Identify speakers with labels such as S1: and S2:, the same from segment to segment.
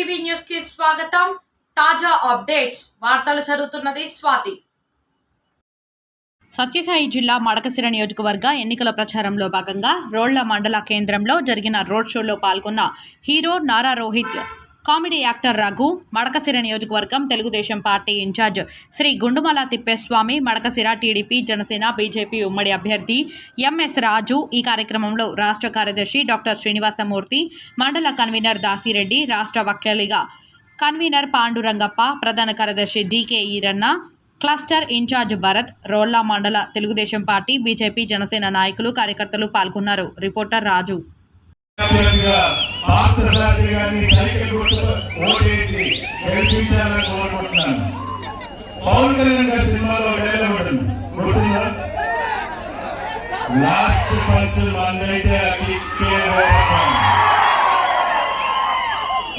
S1: TV news కి స్వాగతం. తాజా అప్డేట్స్ వార్తలు చదువుతున్నది స్వాతి. సత్యసాయి జిల్లా మడకశిర నియోజకవర్గ ఎన్నికల ప్రచారంలో భాగంగా రోళ్ల మండల కేంద్రంలో జరిగిన రోడ్ షోలో పాల్గొన్న hero Nara Rohit, comedy actor Raghu, Madakasira నియోజకవర్గం Telugu Desam party in charge Shri Gundumala Thippeswamy, Madakasira TDP, Janasena, BJP ఉమ్మడి అభ్యర్థి ఎంఎస్ రాజు. ఈ కార్యక్రమంలో రాష్ట్ర కార్యదర్శి డాక్టర్ శ్రీనివాసమూర్తి, మండల కన్వీనర్ దాసిరెడ్డి, రాష్ట్ర వక్యాలిగా కన్వీనర్ పాండురంగప్ప, ప్రధాన కార్యదర్శి డికే ఈరన్న, క్లస్టర్ ఇన్ఛార్జ్ భరత్, రోళ్ల మండల తెలుగుదేశం పార్టీ, బీజేపీ, జనసేన నాయకులు, కార్యకర్తలు పాల్గొన్నారు. రిపోర్టర్ రాజు.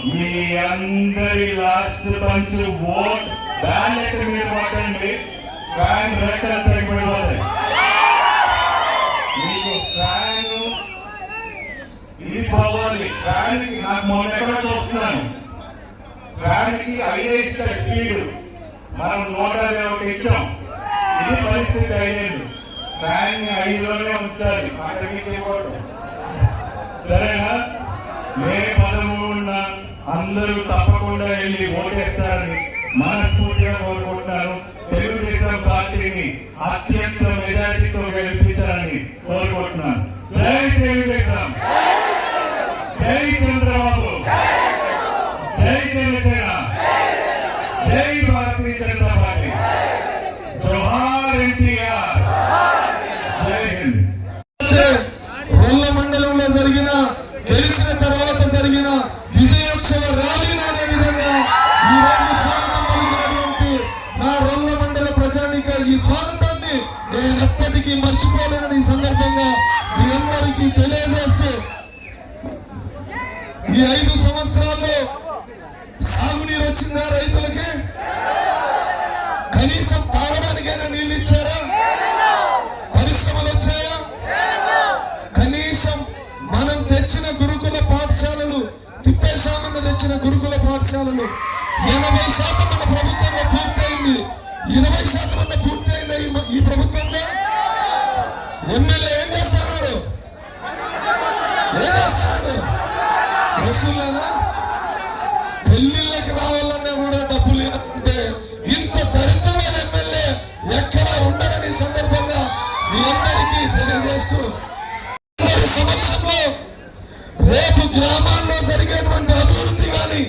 S2: మీ అందరి లాస్ట్ పంచ్ ఓట్ బ్యాలెట్ మీరు కొట్టండి. ఫ్యాన్ రెక్కలు తగ్గిపోతాయి. మీకు ఫ్యాన్ ఇది పోవాలి. ఫ్యాన్ నాకు మొన్న ఎక్కడో చూస్తున్నాను, ఫ్యాన్ కి 5 స్పీడ్ మనం 121 ఇచ్చాం. ఇది పరిస్థితి. 5 ఫ్యాన్ ని 5లోనే ఉంచాలి, అక్కడికి చేయకూడదు. సరేనా? మే 13న అందరూ తప్పకుండా వెళ్ళి ఓటేస్తారని మనస్ఫూర్తిగా కోరుకుంటున్నాను. తెలుగుదేశం పార్టీని అత్యంత మెజారిటీతో గెలిపించాలని కోరుకుంటున్నాను. జై తెలుగుదేశం, జై చంద్రబాబు, జై జనసేన, జై భారతీయ జనతా పార్టీ, జోహార్ ఎన్టీఆర్, జై హింద్.
S3: రోళ్ల మండలంలో జరిగిన గెలిచిన తర్వాత జరిగిన విజయోత్సవ ర్యాలీని అనే విధంగా ఈ రోజు స్వాగతం పలికినటువంటి నా రోళ్ల మండల ప్రజానిక ఈ స్వాగతాన్ని నేను ఎప్పటికీ మర్చిపోలేనని ఈ సందర్భంగా మీ అందరికీ తెలియజేస్తూ, ఈ 5 సంవత్సరాల్లో సాగునీరు వచ్చిందా రైతులకి? కనీసం తాగడానికైనా నీళ్ళు ఇచ్చారా? పరిశ్రమలు వచ్చాయా? కనీసం మనం తెచ్చిన గురుకుల పాఠశాలలు, తిప్పేశామన్న తెచ్చిన గురుకుల పాఠశాలలు 80% మన ప్రభుత్వంలో పూర్తయింది. 20% అన్న పూర్తయింది ఈ ప్రభుత్వంలో. ఎమ్మెల్యే ఏం చేస్తున్నారు? వసూలేనా? పెళ్లిళ్ళకి రావాలన్నా కూడా డబ్బులు లేదంటే ఇంత దరిద్రమైన ఎమ్మెల్యే ఎక్కడ ఉండరని సందర్భంగా మీ అందరికీ తెలియజేస్తూ, సమక్షంలో రేపు గ్రామాల్లో జరిగేటువంటి అభివృద్ధి కానీ,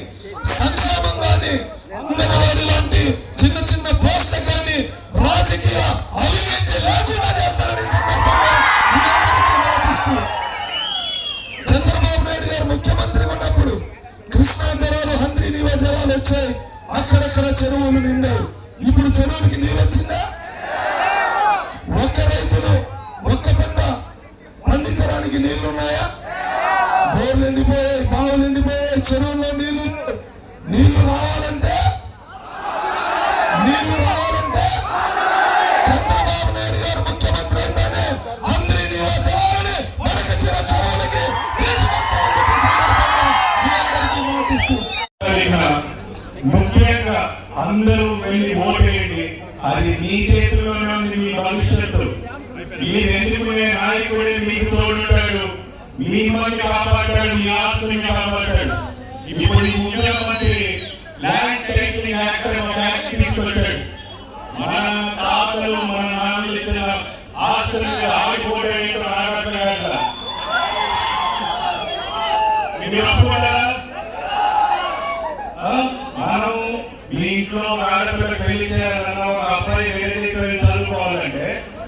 S3: సంక్షేమం కానీ, అంగన్వాడీ లాంటి చిన్న చిన్న పోస్టులు కానీ రాజకీయ అవినీతి లేకుండా చేస్తారని సందర్భంగా చంద్రబాబు నాయుడు గారు ముఖ్యమంత్రి ఉన్నప్పుడు కృష్ణా జలాలు, హంద్రీ నీవా జలాలు వచ్చాయి. అక్కడక్కడ చెరువులు నిండారు. ఇప్పుడు చెరువులకి నీరు వచ్చిందా? ఒక్క రైతులు ఒక్క పంట పండించడానికి నీళ్లు ఉన్నాయా? బోర్లు ఎండిపోయాయి, బావులు ఎండిపోయాయి, చెరువుల్లో నీళ్లు రావాలంటే చంద్రబాబు నాయుడు గారు ముఖ్యమంత్రి అయితేనే హంద్రీ నీవా జలాలని మడకశిర చెరువులకి
S2: ముఖ్యంగా అందరూ వెళ్ళి ఓటేయండి. అది మీ చేతుల్లోనే ఉంది. మీ భవిష్యత్తు. మీరు ఎన్నుకునే నాయకుడే మీకు తోడుంటాడు, మిమ్మల్ని కాపాడాడు, మీ ఆస్తుల్ని కాపాడాడు. ఇప్పుడు ఈ ముఖ్యమంత్రి ల్యాండ్ టైటిలింగ్ యాక్ట్ యాక్ట్ తీసుకొచ్చాడు. మన తాతలు, మన నాన్నలు ఇచ్చిన ఆస్తుల మీద ఆగిపోవడం ఆగట్లేక మీరు ఒప్పుకుంటారా? మనం మీ ఇంట్లో ఆడపిల్ల పెళ్లి చేయాలన్నా, ఒక అబ్బాయి వేరే దేశం చదువుకోవాలంటే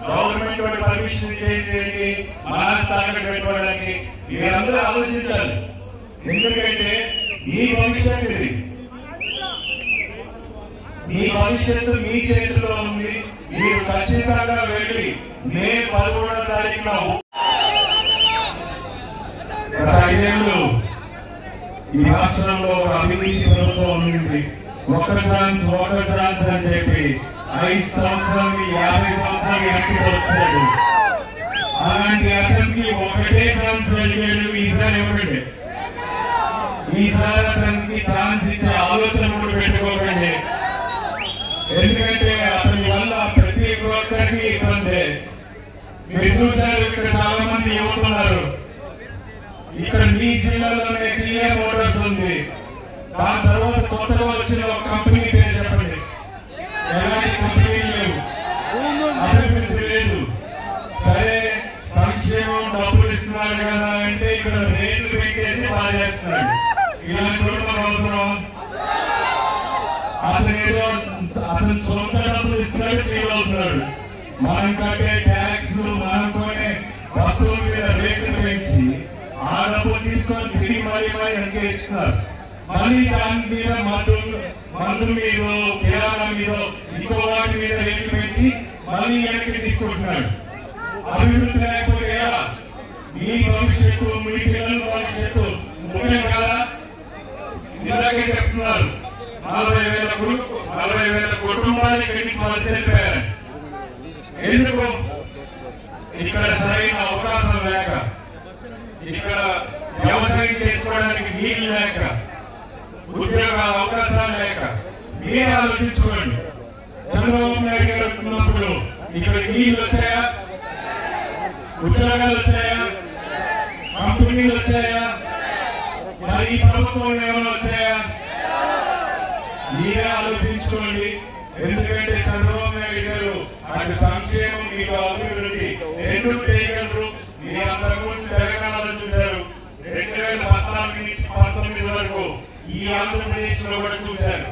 S2: గవర్నమెంట్ వాటి పర్మిషన్ చేయండి, మన స్థాయికి పెట్టుకోవడానికి మీరందరూ ఆలోచించాలి. ఎందుకంటే మీ భవిష్యత్తు ఇది. మీ భవిష్యత్తు మీ చేతిలో ఉంది. మీరు ఖచ్చితంగా వెళ్ళి మే 11వ తారీఖున 5 ఈ రాష్ట్రంలో ఒక అవినీతి ప్రభుత్వం ఉంది. ఒక్క ఛాన్స్ అని చెప్పి 5 సంవత్సరాలు 50 సంవత్సరాలు వెనక్కి వస్తాడు. అలాంటి అతనికి ఒకటే ఛాన్స్ వెళ్ళిపోయాడు. ఈసారి ఇవ్వండి. ఈసారి అతనికి ఛాన్స్ ఇచ్చే ఆలోచన కూడా పెట్టుకోకండి. ఎందుకంటే అతని వల్ల ప్రతి ఒక్కరికి ఇబ్బంది. మీరు చూసారు, ఇక్కడ చాలా మంది యువతున్నారు. ఇక్కడ మీ జిల్లాలోనే కియా మోటార్స్ ఉంది. దాని తర్వాత కొత్తగా వచ్చిన ఒక కంపెనీ పేరు చెప్పండి. ఎలాంటి కంపెనీలు లేవు, అభివృద్ధి లేదు. సరే, సంక్షేమం డబ్బులు ఇస్తున్నారు కదా అంటే ఇక్కడ రేట్లు పెంచేసి బాగా చేస్తున్నాడు. ఇలాంటి మనం అవసరం. అతని సొంత డబ్బులు ఇస్తున్నాడు, ఫీల్ అవుతున్నాడు. మనం కట్టే ట్యాక్స్, మనం కొనే వస్తువుల మీద రేట్లు పెంచి ఆ డబ్బులు తీసుకొని తిరిగి మళ్ళీ వెనక్కి ఇస్తున్నారు. మళ్ళీ దాని మీద మందు మీద, కిరాణా మీద, ఇంకో వాటి మీద రేట్లు పెంచి మళ్ళీ వెనక్కి తీసుకుంటున్నాడు. అభివృద్ధి లేకపోతే ఎలా? మీ భవిష్యత్తు, మీ పిల్లల భవిష్యత్తు ముఖ్యం కదా. ఇలాగే చెప్తున్నారు, 40,000 కుటుంబాలు ఇక్కడి నుంచి వలస వెళ్ళిపోయారు. ఎందుకు? ఇక్కడ సరైన అవకాశం లేక, ఇక్కడ వ్యవసాయం చేసుకోవడానికి నీళ్లు లేక, ఉద్యోగ అవకాశాలు లేక. మీరే ఆలోచించుకోండి. చంద్రబాబు నాయుడు గారు ఉన్నప్పుడు ఇక్కడ నీళ్లు వచ్చాయా? ఉద్యోగాలు వచ్చాయా? కంపెనీలు వచ్చాయా? మరి ఈ ప్రభుత్వం ఏమైనా వచ్చాయా? మీరే ఆలోచించుకోండి. ఎందుకంటే చంద్రబాబు నాయుడు గారు అటు సంక్షేమం, మీకు అభివృద్ధి రెండు చేయగలరు. మీ అంతకుముందు తెలంగాణలో చూశారు, 2014 నుంచి 19 వరకు ఈ ఆంధ్రప్రదేశ్ లో కూడా చూశారు.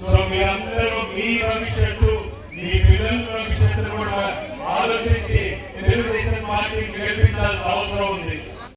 S2: సో మీ అందరూ మీ భవిష్యత్తు, మీ పిల్లల భవిష్యత్తును కూడా ఆలోచించి తెలుగుదేశం పార్టీని గెలిపించాల్సిన అవసరం ఉంది.